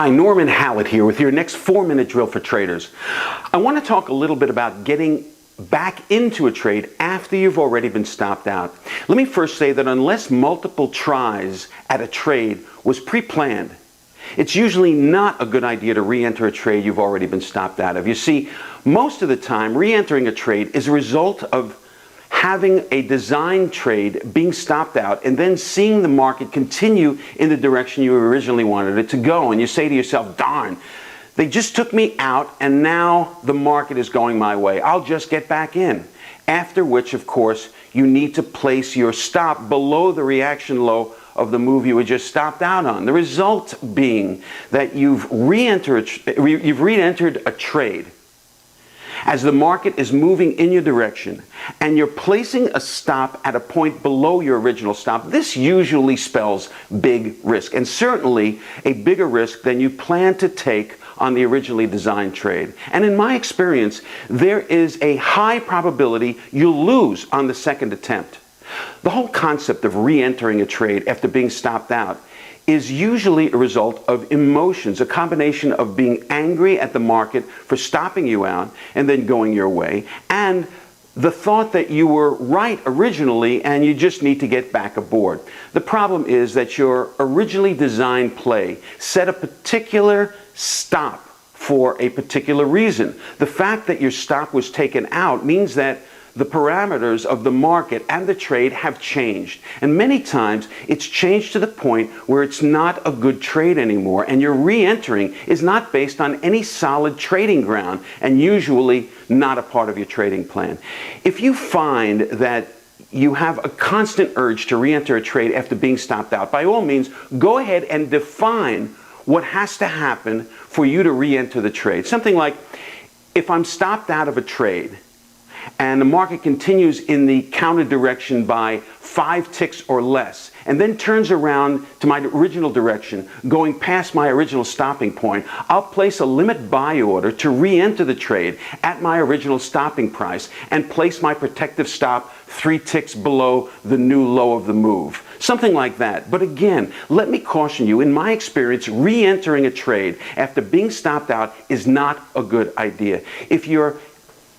Hi, Norman Hallett here with your next 4-minute drill for traders. I want to talk a little bit about getting back into a trade after you've already been stopped out. Let me first say that unless multiple tries at a trade was pre-planned, it's usually not a good idea to re-enter a trade you've already been stopped out of. You see, most of the time, re-entering a trade is a result of having a design trade being stopped out and then seeing the market continue in the direction you originally wanted it to go. And you say to yourself, darn, they just took me out and now the market is going my way. I'll just get back in. After which, of course, you need to place your stop below the reaction low of the move you had just stopped out on. The result being that you've re-entered a trade as the market is moving in your direction, and you're placing a stop at a point below your original stop. This usually spells big risk, and certainly a bigger risk than you plan to take on the originally designed trade. And in my experience, there is a high probability you'll lose on the second attempt. The whole concept of re-entering a trade after being stopped out is usually a result of emotions, a combination of being angry at the market for stopping you out and then going your way, and the thought that you were right originally and you just need to get back aboard. The problem is that your originally designed play set a particular stop for a particular reason. The fact that your stop was taken out means that the parameters of the market and the trade have changed. And many times it's changed to the point where it's not a good trade anymore, and your re-entering is not based on any solid trading ground and usually not a part of your trading plan. If you find that you have a constant urge to re-enter a trade after being stopped out, by all means, go ahead and define what has to happen for you to re-enter the trade. Something like, if I'm stopped out of a trade and the market continues in the counter direction by 5 ticks or less, and then turns around to my original direction, going past my original stopping point, I'll place a limit buy order to re-enter the trade at my original stopping price and place my protective stop 3 ticks below the new low of the move. Something like that. But again, let me caution you, in my experience, re-entering a trade after being stopped out is not a good idea. If your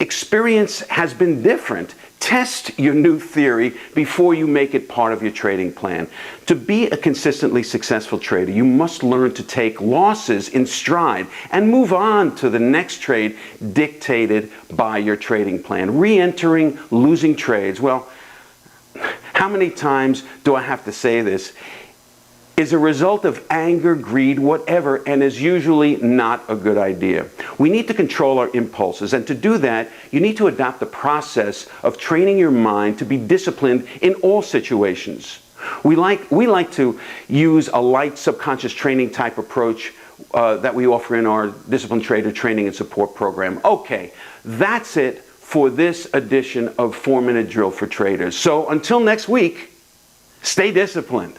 experience has been different, test your new theory before you make it part of your trading plan. To be a consistently successful trader, you must learn to take losses in stride and move on to the next trade dictated by your trading plan. Re-entering losing trades, well, how many times do I have to say this, is a result of anger, greed, whatever, and is usually not a good idea. We need to control our impulses, and to do that, you need to adopt the process of training your mind to be disciplined in all situations. We like to use a light subconscious training type approach that we offer in our Disciplined Trader Training and Support Program. Okay, that's it for this edition of 4-Minute Drill for Traders. So until next week, stay disciplined.